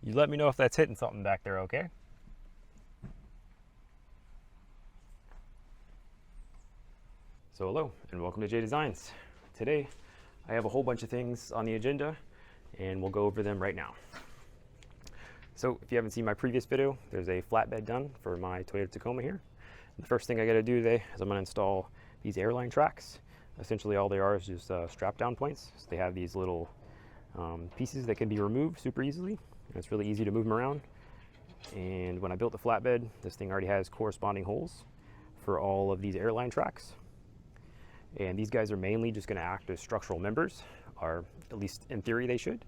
You let me know if that's hitting something back there, okay? So hello and welcome to J Designs. Today I have a whole bunch of things on the agenda and we'll go over them right now. So if you haven't seen my previous video, there's a flatbed done for my Toyota Tacoma here. The first thing I got to do today is I'm going to install these Airline tracks. Essentially all they are is just strap down points. So they have these little pieces that can be removed super easily. And it's really easy to move them around. And when I built the flatbed, this thing already has corresponding holes for all of these Airline tracks. And these guys are mainly just going to act as structural members, or at least in theory they should.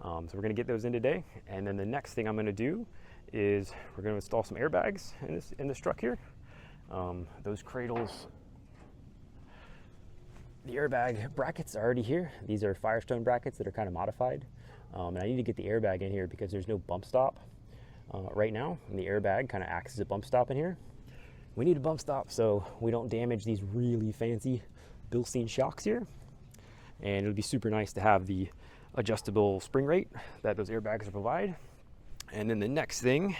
So we're going to get those in today. And then the next thing I'm going to do is we're going to install some airbags in this truck here. Those cradles, the airbag brackets are already here. These are Firestone brackets that are kind of modified. And I need to get the airbag in here because there's no bump stop right now. And the airbag kind of acts as a bump stop in here. We need a bump stop so we don't damage these really fancy Bilstein shocks here. And it'll be super nice to have the adjustable spring rate that those airbags provide. And then the next thing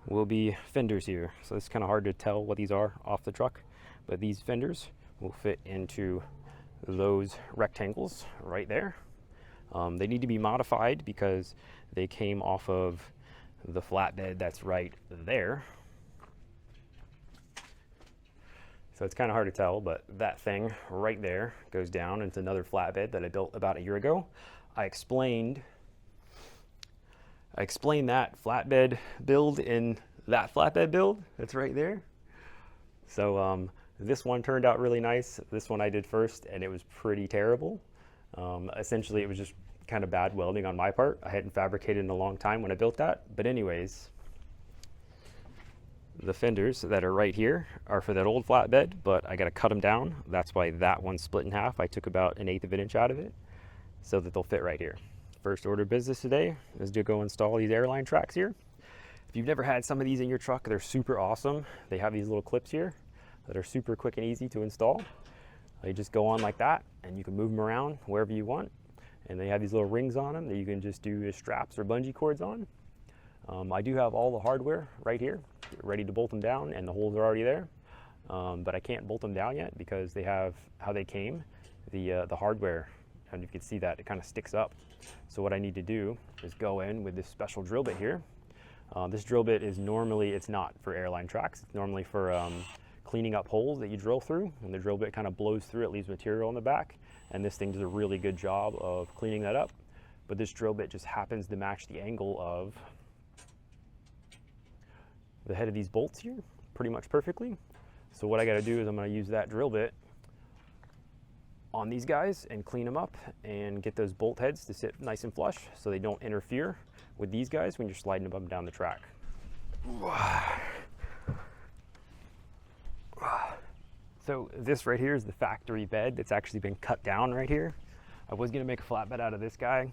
will be fenders here. So it's kind of hard to tell what these are off the truck, but these fenders will fit into those rectangles right there. They need to be modified because they came off of the flatbed that's right there. So it's kind of hard to tell, but that thing right there goes down into another flatbed that I built about a year ago. I explained that flatbed build in that flatbed build that's right there. So this one turned out really nice. This one I did first and it was pretty terrible. Essentially it was just kind of bad welding on my part. I hadn't fabricated in a long time when I built that. But anyways, the fenders that are right here are for that old flatbed, but I got to cut them down. That's why that one's split in half. I took about 1/8 of an inch out of it so that they'll fit right here. First order of business today is to go install these Airline tracks here. If you've never had some of these in your truck, they're super awesome. They have these little clips here that are super quick and easy to install. They just go on like that and you can move them around wherever you want. And they have these little rings on them that you can just do straps or bungee cords on. I do have all the hardware right here, ready to bolt them down, and the holes are already there. But I can't bolt them down yet because they have how they came, the hardware, and you can see that it kind of sticks up. So what I need to do is go in with this special drill bit here. This drill bit is normally, it's not for Airline tracks, it's normally for cleaning up holes that you drill through. And the drill bit kind of blows through, it leaves material in the back. And this thing does a really good job of cleaning that up. But this drill bit just happens to match the angle of the head of these bolts here pretty much perfectly. So what I got to do is I'm going to use that drill bit on these guys and clean them up and get those bolt heads to sit nice and flush so they don't interfere with these guys when you're sliding them up and down the track. So this right here is the factory bed that's actually been cut down right here. I was going to make a flatbed out of this guy,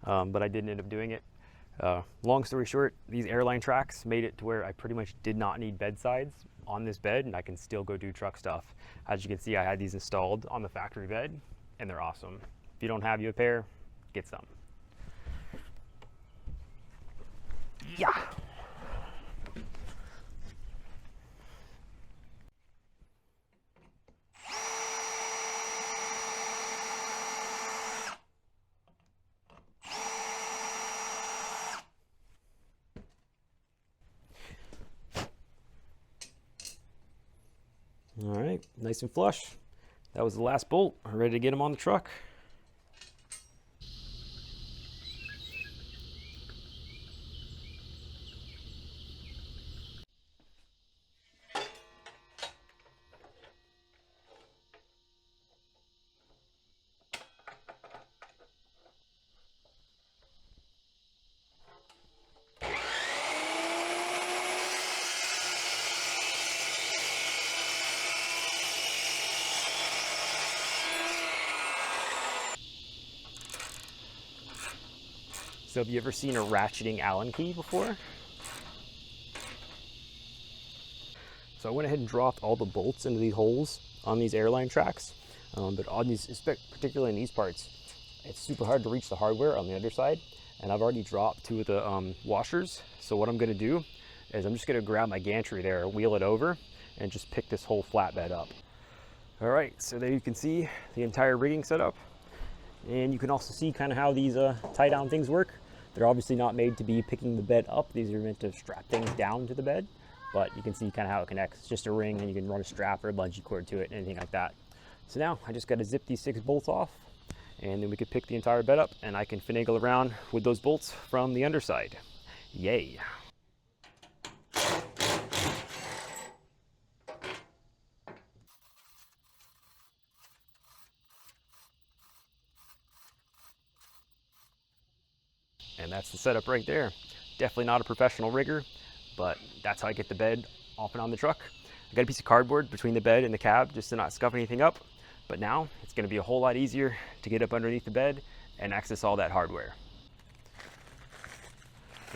but I didn't end up doing it. Long story short, these Airline tracks made it to where I pretty much did not need bedsides on this bed and I can still go do truck stuff. As you can see, I had these installed on the factory bed and they're awesome. If you don't have you a pair, get some. Yeah. All right, nice and flush. That was the last bolt. I'm ready to get them on the truck. So have you ever seen a ratcheting Allen key before? So I went ahead and dropped all the bolts into these holes on these Airline tracks, but on these, particularly in these parts, it's super hard to reach the hardware on the other side. and I've already dropped 2 of the washers. So what I'm gonna do is I'm just gonna grab my gantry there, wheel it over, and just pick this whole flatbed up. All right, so there you can see the entire rigging setup. And you can also see kind of how these tie down things work. They're obviously not made to be picking the bed up. These are meant to strap things down to the bed, but you can see kind of how it connects. It's just a ring, and you can run a strap or a bungee cord to it, anything like that. So now I just got to zip these 6 bolts off, and then we could pick the entire bed up, and I can finagle around with those bolts from the underside. Yay. And that's the setup right there. Definitely not a professional rigger, but that's how I get the bed off and on the truck. I got a piece of cardboard between the bed and the cab just to not scuff anything up. But now it's going to be a whole lot easier to get up underneath the bed and access all that hardware.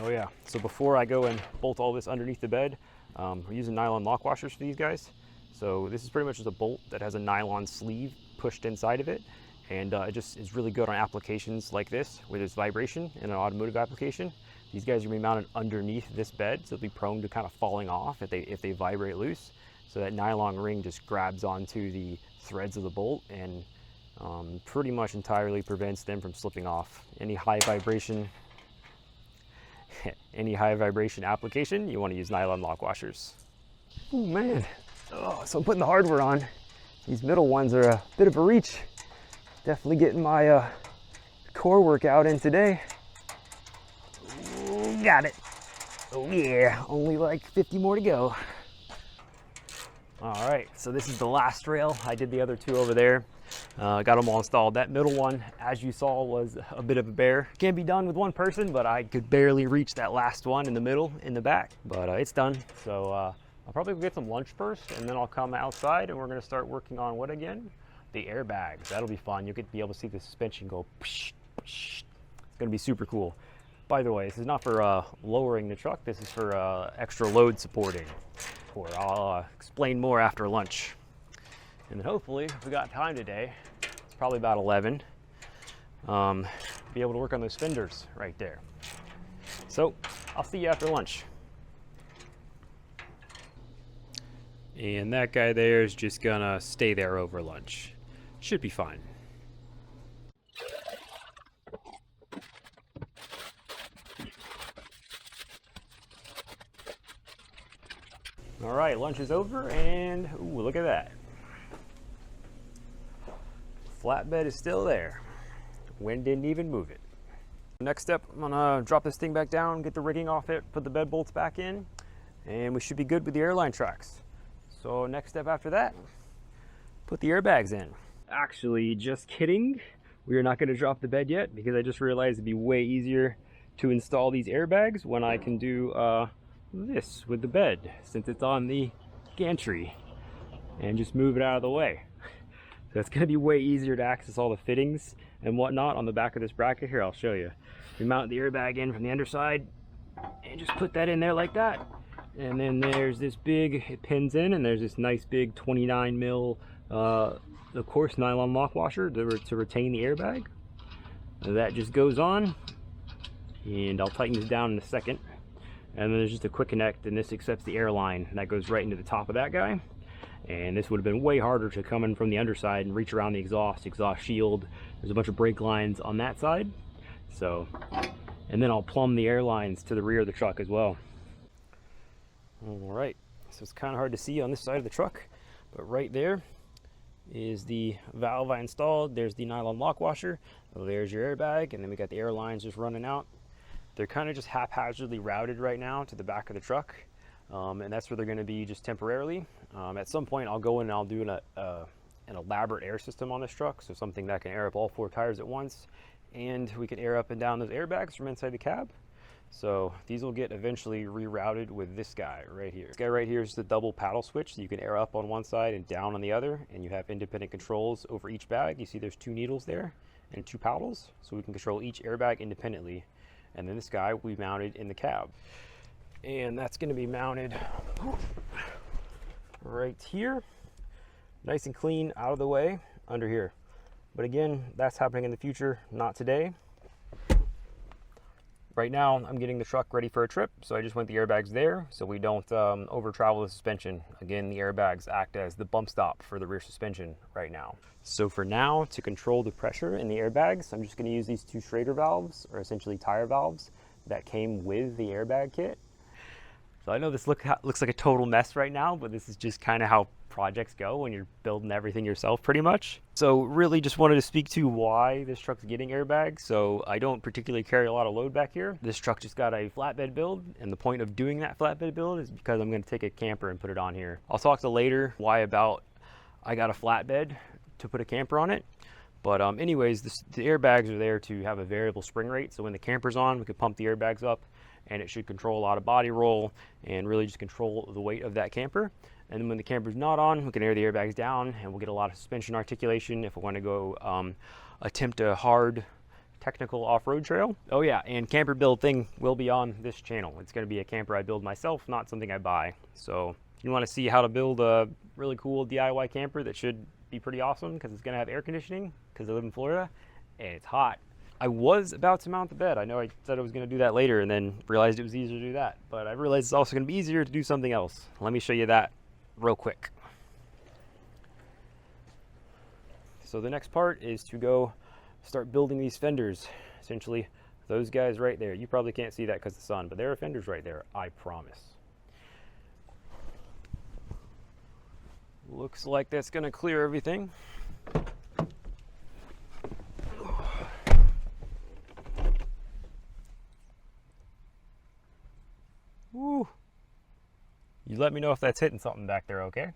Oh yeah, so before I go and bolt all this underneath the bed, we're using nylon lock washers for these guys. So this is pretty much just a bolt that has a nylon sleeve pushed inside of it. And it just is really good on applications like this, where there's vibration in an automotive application. These guys are going to be mounted underneath this bed, so they'll be prone to kind of falling off if they vibrate loose. So that nylon ring just grabs onto the threads of the bolt and pretty much entirely prevents them from slipping off. Any high vibration application, you want to use nylon lock washers. Oh man, so I'm putting the hardware on. These middle ones are a bit of a reach. Definitely getting my core workout in today. Ooh, got it. Oh yeah, only like 50 more to go. All right, so this is the last rail. I did the other 2 over there. Got them all installed. That middle one, as you saw, was a bit of a bear. Can't be done with one person, but I could barely reach that last one in the middle, in the back. But it's done. So I'll probably get some lunch first, and then I'll come outside, and we're gonna start working on what again? The airbags. That'll be fun. You'll be able to see the suspension go psh, psh. It's gonna be super cool. By the way, this is not for lowering the truck. This is for extra load supporting. I'll explain more after lunch. And then hopefully, if we got time today, it's probably about 11, be able to work on those fenders right there. So I'll see you after lunch. And that guy there is just gonna stay there over lunch. Should be fine. All right, lunch is over, and ooh, look at that. Flatbed is still there. Wind didn't even move it. Next step, I'm gonna drop this thing back down, get the rigging off it, put the bed bolts back in, and we should be good with the Airline tracks. So next step after that, put the airbags in. Actually, just kidding. We are not going to drop the bed yet because I just realized it'd be way easier to install these airbags when I can do this with the bed, since it's on the gantry, and just move it out of the way. So it's going to be way easier to access all the fittings and whatnot on the back of this bracket. Here, I'll show you. We mount the airbag in from the underside and just put that in there like that. And then there's this big, it pins in, and there's this nice big 29 mil, of course, nylon lock washer to retain the airbag. That just goes on, and I'll tighten this down in a second. And then there's just a quick connect, and this accepts the Airline, and that goes right into the top of that guy. And this would have been way harder to come in from the underside and reach around the exhaust shield. There's a bunch of brake lines on that side. So, and then I'll plumb the Airlines to the rear of the truck as well. All right, so it's kind of hard to see on this side of the truck, but right there is the valve I installed. There's the nylon lock washer. There's your airbag, and then we got the Airlines just running out. They're kind of just haphazardly routed right now to the back of the truck, and that's where they're going to be just temporarily. At some point, I'll go in and I'll do an elaborate air system on this truck, so something that can air up all 4 tires at once, and we can air up and down those airbags from inside the cab. So these will get eventually rerouted with this guy right here. This guy right here is the double paddle switch, so you can air up on one side and down on the other, and you have independent controls over each bag. You see there's 2 needles there and 2 paddles, so we can control each airbag independently. And then this guy will be mounted in the cab. And that's going to be mounted right here, nice and clean, out of the way, under here. But again, that's happening in the future, not today. Right now, I'm getting the truck ready for a trip, so I just went the airbags there so we don't over travel the suspension. Again, the airbags act as the bump stop for the rear suspension right now. So for now, to control the pressure in the airbags, I'm just going to use these two Schrader valves, or essentially tire valves, that came with the airbag kit. So I know this looks like a total mess right now, but this is just kind of how projects go when you're building everything yourself pretty much. So really just wanted to speak to why this truck's getting airbags. So I don't particularly carry a lot of load back here. This truck just got a flatbed build, and the point of doing that flatbed build is because I'm going to take a camper and put it on here. I'll talk to later why about I got a flatbed to put a camper on it. But anyways, the airbags are there to have a variable spring rate. So when the camper's on, we could pump the airbags up, and it should control a lot of body roll and really just control the weight of that camper. And then when the camper's not on, we can air the airbags down, and we'll get a lot of suspension articulation if we want to go attempt a hard technical off-road trail. Oh yeah, and camper build thing will be on this channel. It's going to be a camper I build myself, not something I buy. So if you want to see how to build a really cool DIY camper that should be pretty awesome because it's going to have air conditioning, because I live in Florida and it's hot. I was about to mount the bed. I know I said I was going to do that later and then realized it was easier to do that, but I realized it's also going to be easier to do something else. Let me show you that real quick. So the next part is to go start building these fenders. Essentially those guys right there. You probably can't see that because of the sun, but there are fenders right there, I promise. Looks like that's going to clear everything. Woo. You let me know if that's hitting something back there, okay?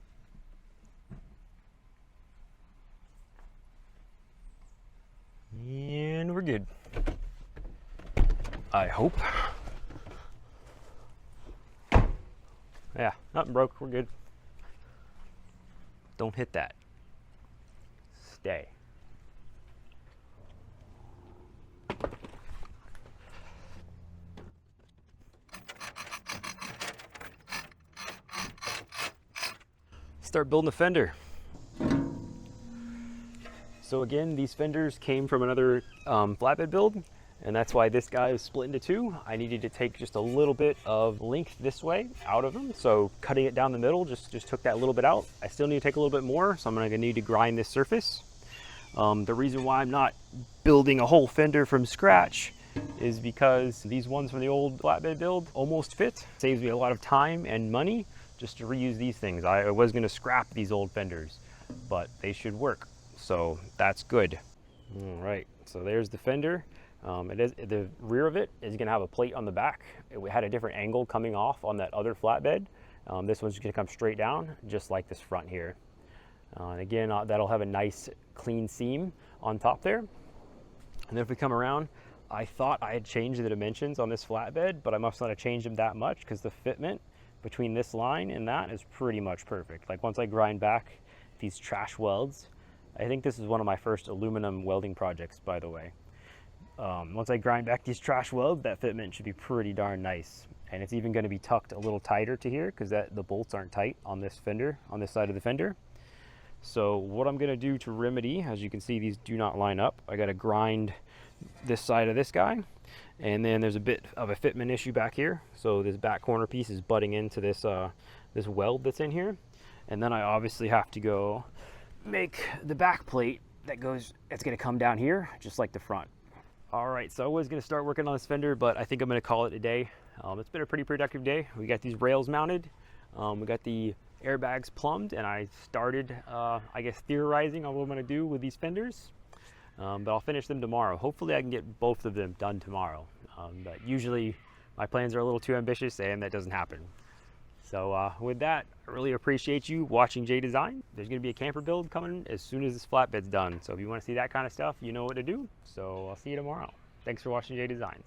And we're good. I hope. Yeah, nothing broke. We're good. Don't hit that. Stay. Start building the fender. So again, these fenders came from another flatbed build, and that's why this guy is split into two. I needed to take just a little bit of length this way out of them, so cutting it down the middle just took that little bit out. I still need to take a little bit more, so I'm going to need to grind this surface. The reason why I'm not building a whole fender from scratch is because these ones from the old flatbed build almost fit. Saves me a lot of time and money just to reuse these things. I was going to scrap these old fenders, but they should work, so that's good. All right, so there's the fender. The rear of it is going to have a plate on the back. It had a different angle coming off on that other flatbed. This one's going to come straight down, just like this front here. And again, that'll have a nice clean seam on top there. And then if we come around, I thought I had changed the dimensions on this flatbed, but I must not have changed them that much because the fitment between this line and that is pretty much perfect. Like once I grind back these trash welds, I think this is one of my first aluminum welding projects, by the way. Once I grind back these trash welds, that fitment should be pretty darn nice. And it's even going to be tucked a little tighter to here because the bolts aren't tight on this fender, on this side of the fender. So what I'm going to do to remedy, as you can see, these do not line up. I got to grind this side of this guy, and then there's a bit of a fitment issue back here. So this back corner piece is butting into this this weld that's in here, and then I obviously have to go make the back plate that goes. It's going to come down here just like the front. All right, so I was going to start working on this fender, but I think I'm going to call it a day. It's been a pretty productive day. We got these rails mounted. We got the airbags plumbed, and I started, I guess, theorizing on what I'm going to do with these fenders. But I'll finish them tomorrow. Hopefully I can get both of them done tomorrow. But usually my plans are a little too ambitious, and that doesn't happen. So with that, I really appreciate you watching J Design. There's going to be a camper build coming as soon as this flatbed's done. So if you want to see that kind of stuff, you know what to do. So I'll see you tomorrow. Thanks for watching J Designs.